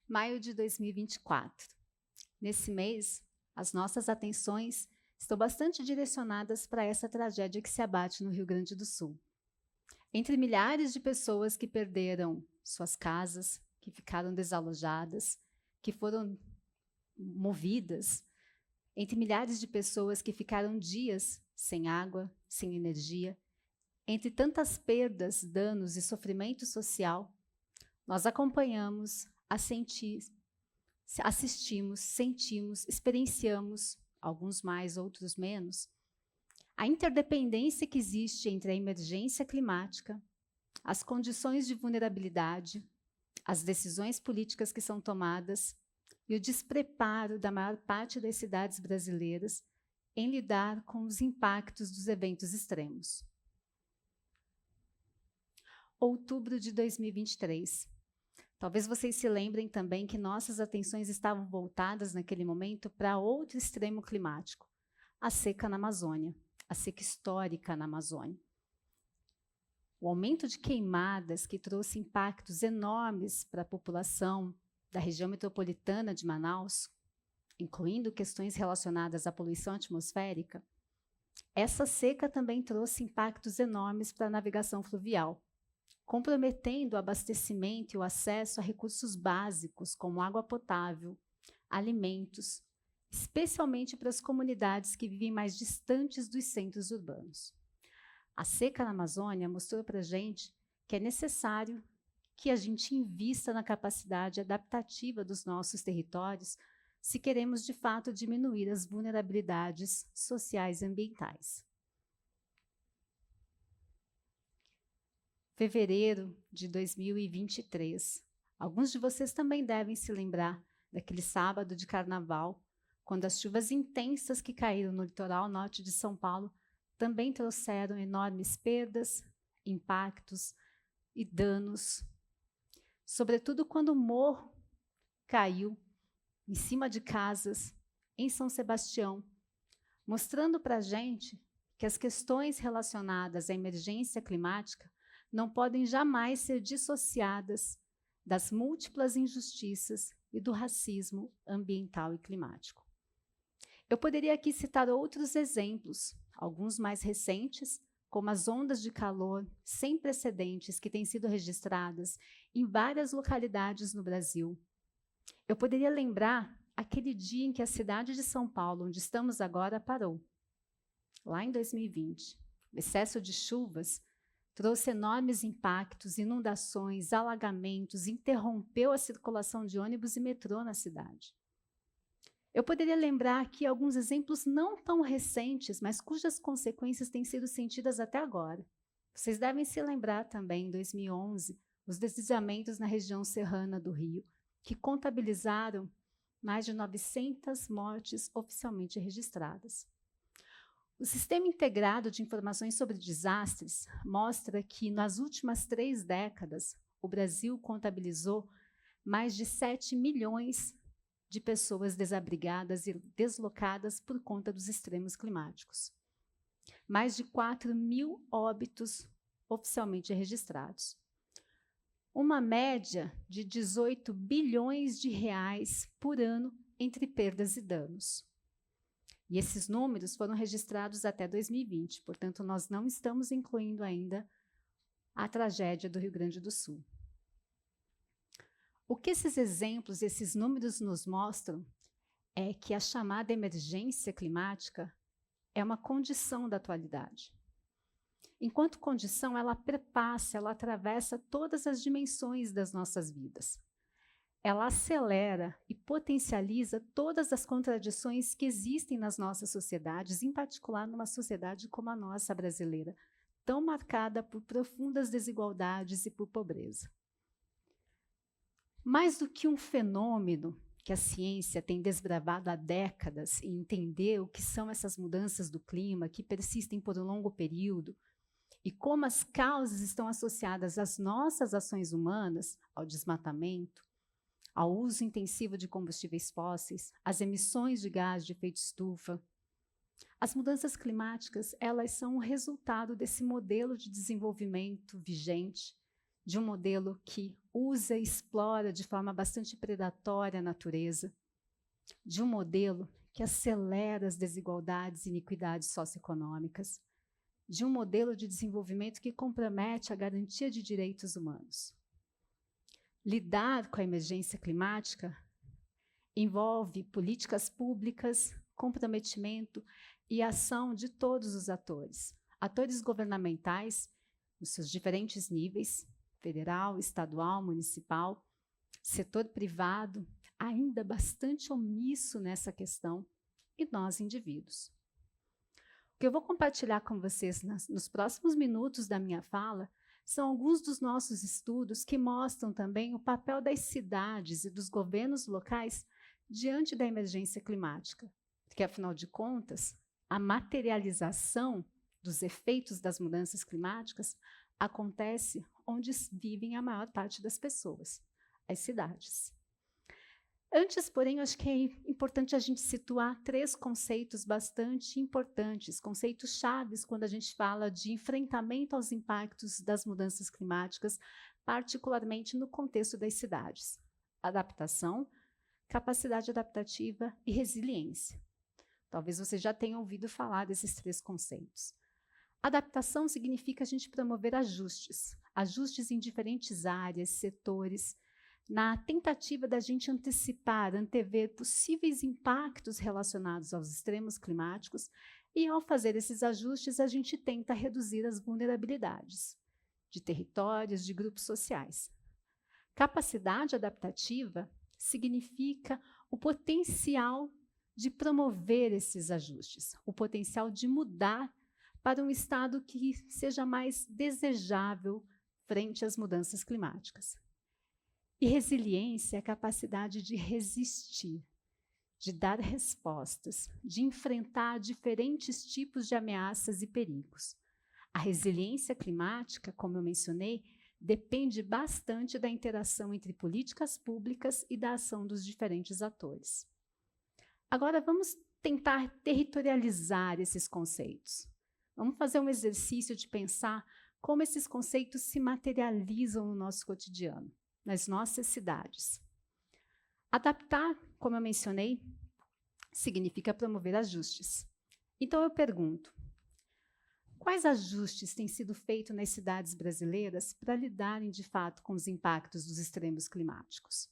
Maio de 2024. Nesse mês, as nossas atenções estão bastante direcionadas para essa tragédia que se abate no Rio Grande do Sul. Entre milhares de pessoas que perderam suas casas, que ficaram desalojadas, que foram movidas, entre milhares de pessoas que ficaram dias sem água, sem energia, entre tantas perdas, danos e sofrimento social, nós acompanhamos, assistimos, sentimos, experienciamos, alguns mais, outros menos, a interdependência que existe entre a emergência climática, as condições de vulnerabilidade, as decisões políticas que são tomadas e o despreparo da maior parte das cidades brasileiras em lidar com os impactos dos eventos extremos. Outubro de 2023. Talvez vocês se lembrem também que nossas atenções estavam voltadas naquele momento para outro extremo climático, a seca na Amazônia, a seca histórica na Amazônia. O aumento de queimadas que trouxe impactos enormes para a população da região metropolitana de Manaus, incluindo questões relacionadas à poluição atmosférica, essa seca também trouxe impactos enormes para a navegação fluvial, comprometendo o abastecimento e o acesso a recursos básicos como água potável, alimentos, especialmente para as comunidades que vivem mais distantes dos centros urbanos. A seca na Amazônia mostrou para a gente que é necessário que a gente invista na capacidade adaptativa dos nossos territórios se queremos, de fato, diminuir as vulnerabilidades sociais e ambientais. Fevereiro de 2023. Alguns de vocês também devem se lembrar daquele sábado de carnaval, quando as chuvas intensas que caíram no litoral norte de São Paulo também trouxeram enormes perdas, impactos e danos, sobretudo quando o morro caiu em cima de casas em São Sebastião, mostrando para a gente que as questões relacionadas à emergência climática não podem jamais ser dissociadas das múltiplas injustiças e do racismo ambiental e climático. Eu poderia aqui citar outros exemplos, alguns mais recentes, como as ondas de calor sem precedentes que têm sido registradas em várias localidades no Brasil. Eu poderia lembrar aquele dia em que a cidade de São Paulo, onde estamos agora, parou, lá em 2020. O excesso de chuvas trouxe enormes impactos, inundações, alagamentos, interrompeu a circulação de ônibus e metrô na cidade. Eu poderia lembrar aqui alguns exemplos não tão recentes, mas cujas consequências têm sido sentidas até agora. Vocês devem se lembrar também, em 2011, os deslizamentos na região serrana do Rio, que contabilizaram mais de 900 mortes oficialmente registradas. O Sistema Integrado de Informações sobre Desastres mostra que, nas últimas 3 décadas, o Brasil contabilizou mais de 7 milhões de pessoas desabrigadas e deslocadas por conta dos extremos climáticos. Mais de 4.000 óbitos oficialmente registrados. Uma média de 18 bilhões de reais por ano entre perdas e danos. E esses números foram registrados até 2020, portanto, nós não estamos incluindo ainda a tragédia do Rio Grande do Sul. O que esses exemplos, esses números nos mostram é que a chamada emergência climática é uma condição da atualidade. Enquanto condição, ela perpassa, ela atravessa todas as dimensões das nossas vidas. Ela acelera e potencializa todas as contradições que existem nas nossas sociedades, em particular numa sociedade como a nossa brasileira, tão marcada por profundas desigualdades e por pobreza. Mais do que um fenômeno que a ciência tem desbravado há décadas em entender o que são essas mudanças do clima que persistem por um longo período e como as causas estão associadas às nossas ações humanas, ao desmatamento, ao uso intensivo de combustíveis fósseis, às emissões de gás de efeito estufa. As mudanças climáticas, elas são o resultado desse modelo de desenvolvimento vigente, de um modelo que usa e explora de forma bastante predatória a natureza, de um modelo que acelera as desigualdades e iniquidades socioeconômicas, de um modelo de desenvolvimento que compromete a garantia de direitos humanos. Lidar com a emergência climática envolve políticas públicas, comprometimento e ação de todos os atores. Atores governamentais, nos seus diferentes níveis, federal, estadual, municipal, setor privado, ainda bastante omisso nessa questão, e nós, indivíduos. O que eu vou compartilhar com vocês nos próximos minutos da minha fala são alguns dos nossos estudos que mostram também o papel das cidades e dos governos locais diante da emergência climática, porque, afinal de contas, a materialização dos efeitos das mudanças climáticas acontece onde vivem a maior parte das pessoas, as cidades. Antes, porém, eu acho que é importante a gente situar 3 conceitos bastante importantes, conceitos chaves quando a gente fala de enfrentamento aos impactos das mudanças climáticas, particularmente no contexto das cidades: adaptação, capacidade adaptativa e resiliência. Talvez você já tenha ouvido falar desses 3 conceitos. Adaptação significa a gente promover ajustes em diferentes áreas, setores, na tentativa da gente antecipar, antever possíveis impactos relacionados aos extremos climáticos, e ao fazer esses ajustes, a gente tenta reduzir as vulnerabilidades de territórios, de grupos sociais. Capacidade adaptativa significa o potencial de promover esses ajustes, o potencial de mudar para um estado que seja mais desejável frente às mudanças climáticas. E resiliência é a capacidade de resistir, de dar respostas, de enfrentar diferentes tipos de ameaças e perigos. A resiliência climática, como eu mencionei, depende bastante da interação entre políticas públicas e da ação dos diferentes atores. Agora, vamos tentar territorializar esses conceitos. Vamos fazer um exercício de pensar como esses conceitos se materializam no nosso cotidiano, nas nossas cidades. Adaptar, como eu mencionei, significa promover ajustes. Então eu pergunto, quais ajustes têm sido feitos nas cidades brasileiras para lidarem de fato com os impactos dos extremos climáticos?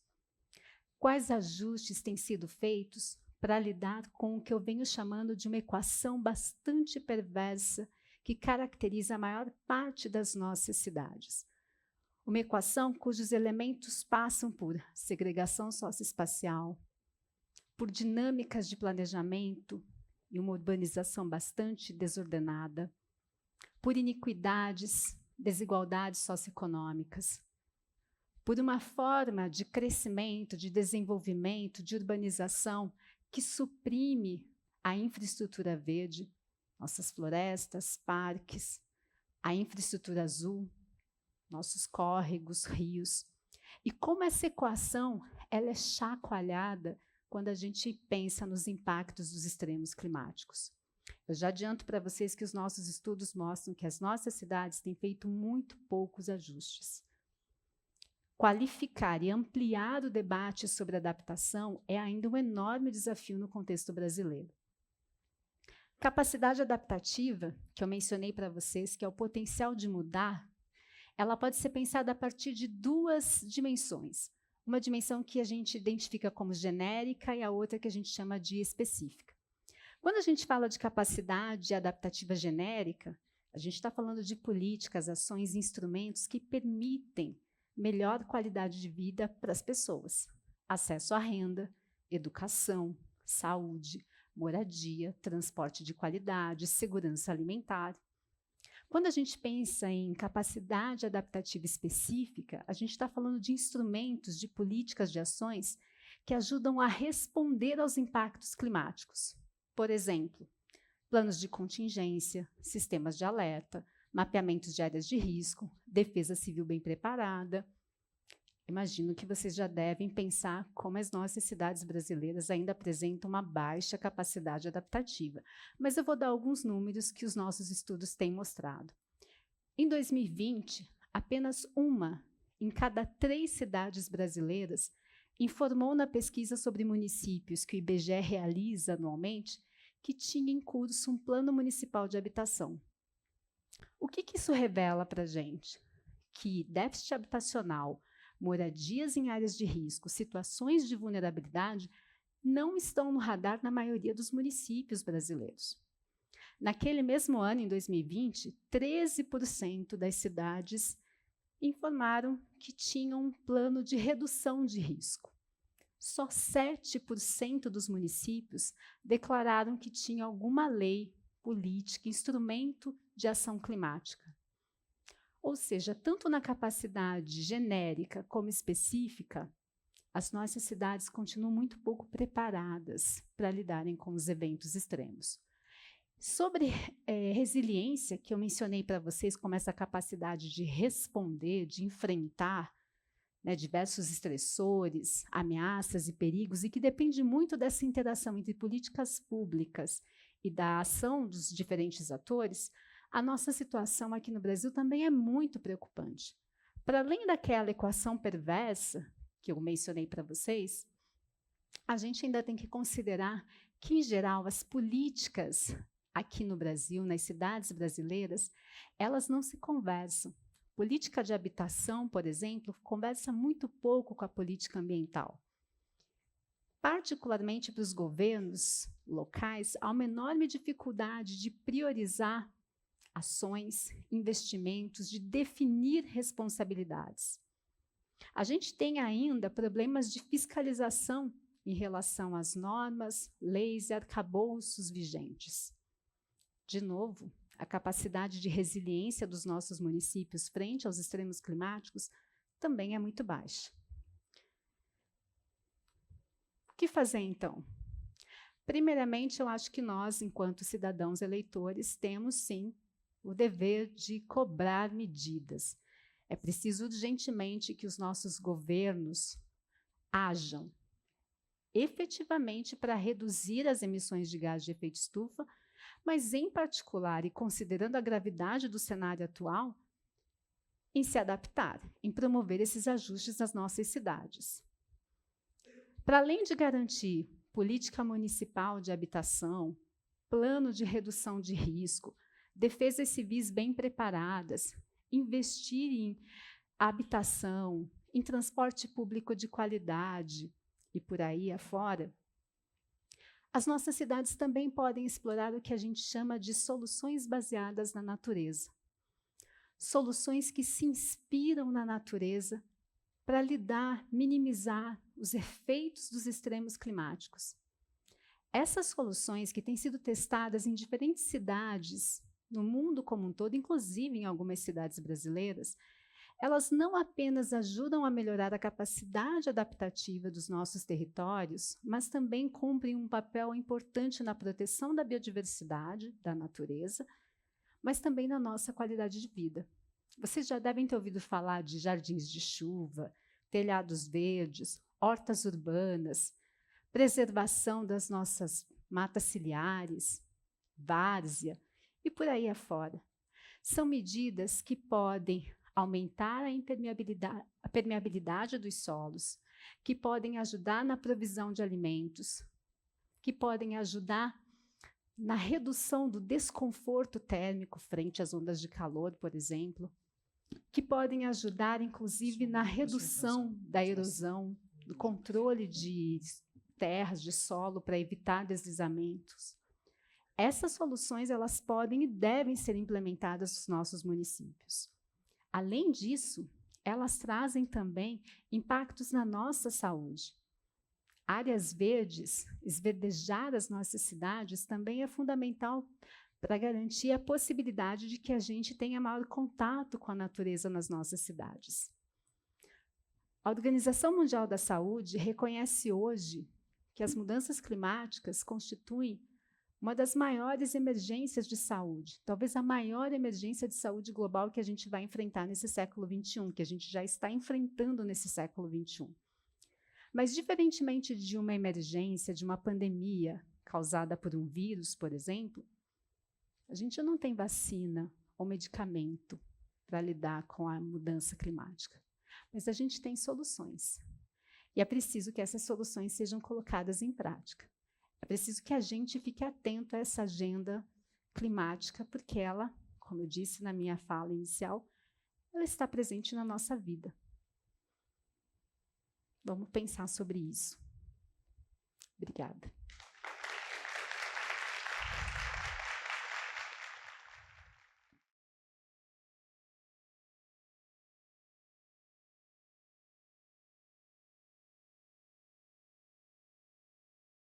Quais ajustes têm sido feitos para lidar com o que eu venho chamando de uma equação bastante perversa que caracteriza a maior parte das nossas cidades? Uma equação cujos elementos passam por segregação socioespacial, por dinâmicas de planejamento e uma urbanização bastante desordenada, por iniquidades, desigualdades socioeconômicas, por uma forma de crescimento, de desenvolvimento, de urbanização que suprime a infraestrutura verde, nossas florestas, parques, a infraestrutura azul, nossos córregos, rios. E como essa equação ela é chacoalhada quando a gente pensa nos impactos dos extremos climáticos. Eu já adianto para vocês que os nossos estudos mostram que as nossas cidades têm feito muito poucos ajustes. Qualificar e ampliar o debate sobre adaptação é ainda um enorme desafio no contexto brasileiro. Capacidade adaptativa, que eu mencionei para vocês, que é o potencial de mudar, ela pode ser pensada a partir de 2 dimensões. Uma dimensão que a gente identifica como genérica e a outra que a gente chama de específica. Quando a gente fala de capacidade adaptativa genérica, a gente está falando de políticas, ações e instrumentos que permitem melhor qualidade de vida para as pessoas. Acesso à renda, educação, saúde, moradia, transporte de qualidade, segurança alimentar. Quando a gente pensa em capacidade adaptativa específica, a gente está falando de instrumentos, de políticas, de ações que ajudam a responder aos impactos climáticos. Por exemplo, planos de contingência, sistemas de alerta, mapeamentos de áreas de risco, defesa civil bem preparada. Imagino que vocês já devem pensar como as nossas cidades brasileiras ainda apresentam uma baixa capacidade adaptativa, mas eu vou dar alguns números que os nossos estudos têm mostrado. Em 2020, apenas uma em cada 3 cidades brasileiras informou na pesquisa sobre municípios que o IBGE realiza anualmente que tinha em curso um plano municipal de habitação. O que isso revela para a gente? Que déficit habitacional, moradias em áreas de risco, situações de vulnerabilidade não estão no radar na maioria dos municípios brasileiros. Naquele mesmo ano, em 2020, 13% das cidades informaram que tinham um plano de redução de risco. Só 7% dos municípios declararam que tinha alguma lei, política, instrumento de ação climática. Ou seja, tanto na capacidade genérica como específica, as nossas cidades continuam muito pouco preparadas para lidarem com os eventos extremos. Sobre resiliência, que eu mencionei para vocês como essa capacidade de responder, de enfrentar diversos estressores, ameaças e perigos, e que depende muito dessa interação entre políticas públicas e da ação dos diferentes atores, a nossa situação aqui no Brasil também é muito preocupante. Para além daquela equação perversa que eu mencionei para vocês, a gente ainda tem que considerar que, em geral, as políticas aqui no Brasil, nas cidades brasileiras, elas não se conversam. Política de habitação, por exemplo, conversa muito pouco com a política ambiental. Particularmente para os governos locais, há uma enorme dificuldade de priorizar ações, investimentos, de definir responsabilidades. A gente tem ainda problemas de fiscalização em relação às normas, leis e arcabouços vigentes. De novo, a capacidade de resiliência dos nossos municípios frente aos extremos climáticos também é muito baixa. O que fazer, então? Primeiramente, eu acho que nós, enquanto cidadãos eleitores, temos, sim, o dever de cobrar medidas. É preciso urgentemente que os nossos governos ajam efetivamente para reduzir as emissões de gás de efeito estufa, mas, em particular, e considerando a gravidade do cenário atual, em se adaptar, em promover esses ajustes nas nossas cidades. Para além de garantir política municipal de habitação, plano de redução de risco, defesas civis bem preparadas, investir em habitação, em transporte público de qualidade e por aí afora, as nossas cidades também podem explorar o que a gente chama de soluções baseadas na natureza. Soluções que se inspiram na natureza para lidar, minimizar os efeitos dos extremos climáticos. Essas soluções, que têm sido testadas em diferentes cidades no mundo como um todo, inclusive em algumas cidades brasileiras, elas não apenas ajudam a melhorar a capacidade adaptativa dos nossos territórios, mas também cumprem um papel importante na proteção da biodiversidade, da natureza, mas também na nossa qualidade de vida. Vocês já devem ter ouvido falar de jardins de chuva, telhados verdes, hortas urbanas, preservação das nossas matas ciliares, várzea e por aí afora. São medidas que podem aumentar a permeabilidade dos solos, que podem ajudar na provisão de alimentos, que podem ajudar na redução do desconforto térmico frente às ondas de calor, por exemplo, que podem ajudar, inclusive, na redução da erosão, do controle de terras, de solo, para evitar deslizamentos. Essas soluções, elas podem e devem ser implementadas nos nossos municípios. Além disso, elas trazem também impactos na nossa saúde. Áreas verdes, esverdejar as nossas cidades também é fundamental para garantir a possibilidade de que a gente tenha maior contato com a natureza nas nossas cidades. A Organização Mundial da Saúde reconhece hoje que as mudanças climáticas constituem uma das maiores emergências de saúde, talvez a maior emergência de saúde global que a gente vai enfrentar nesse século XXI, que a gente já está enfrentando nesse século XXI. Mas, diferentemente de uma emergência, de uma pandemia causada por um vírus, por exemplo, a gente não tem vacina ou medicamento para lidar com a mudança climática. Mas a gente tem soluções. E é preciso que essas soluções sejam colocadas em prática. É preciso que a gente fique atento a essa agenda climática, porque ela, como eu disse na minha fala inicial, ela está presente na nossa vida. Vamos pensar sobre isso. Obrigada.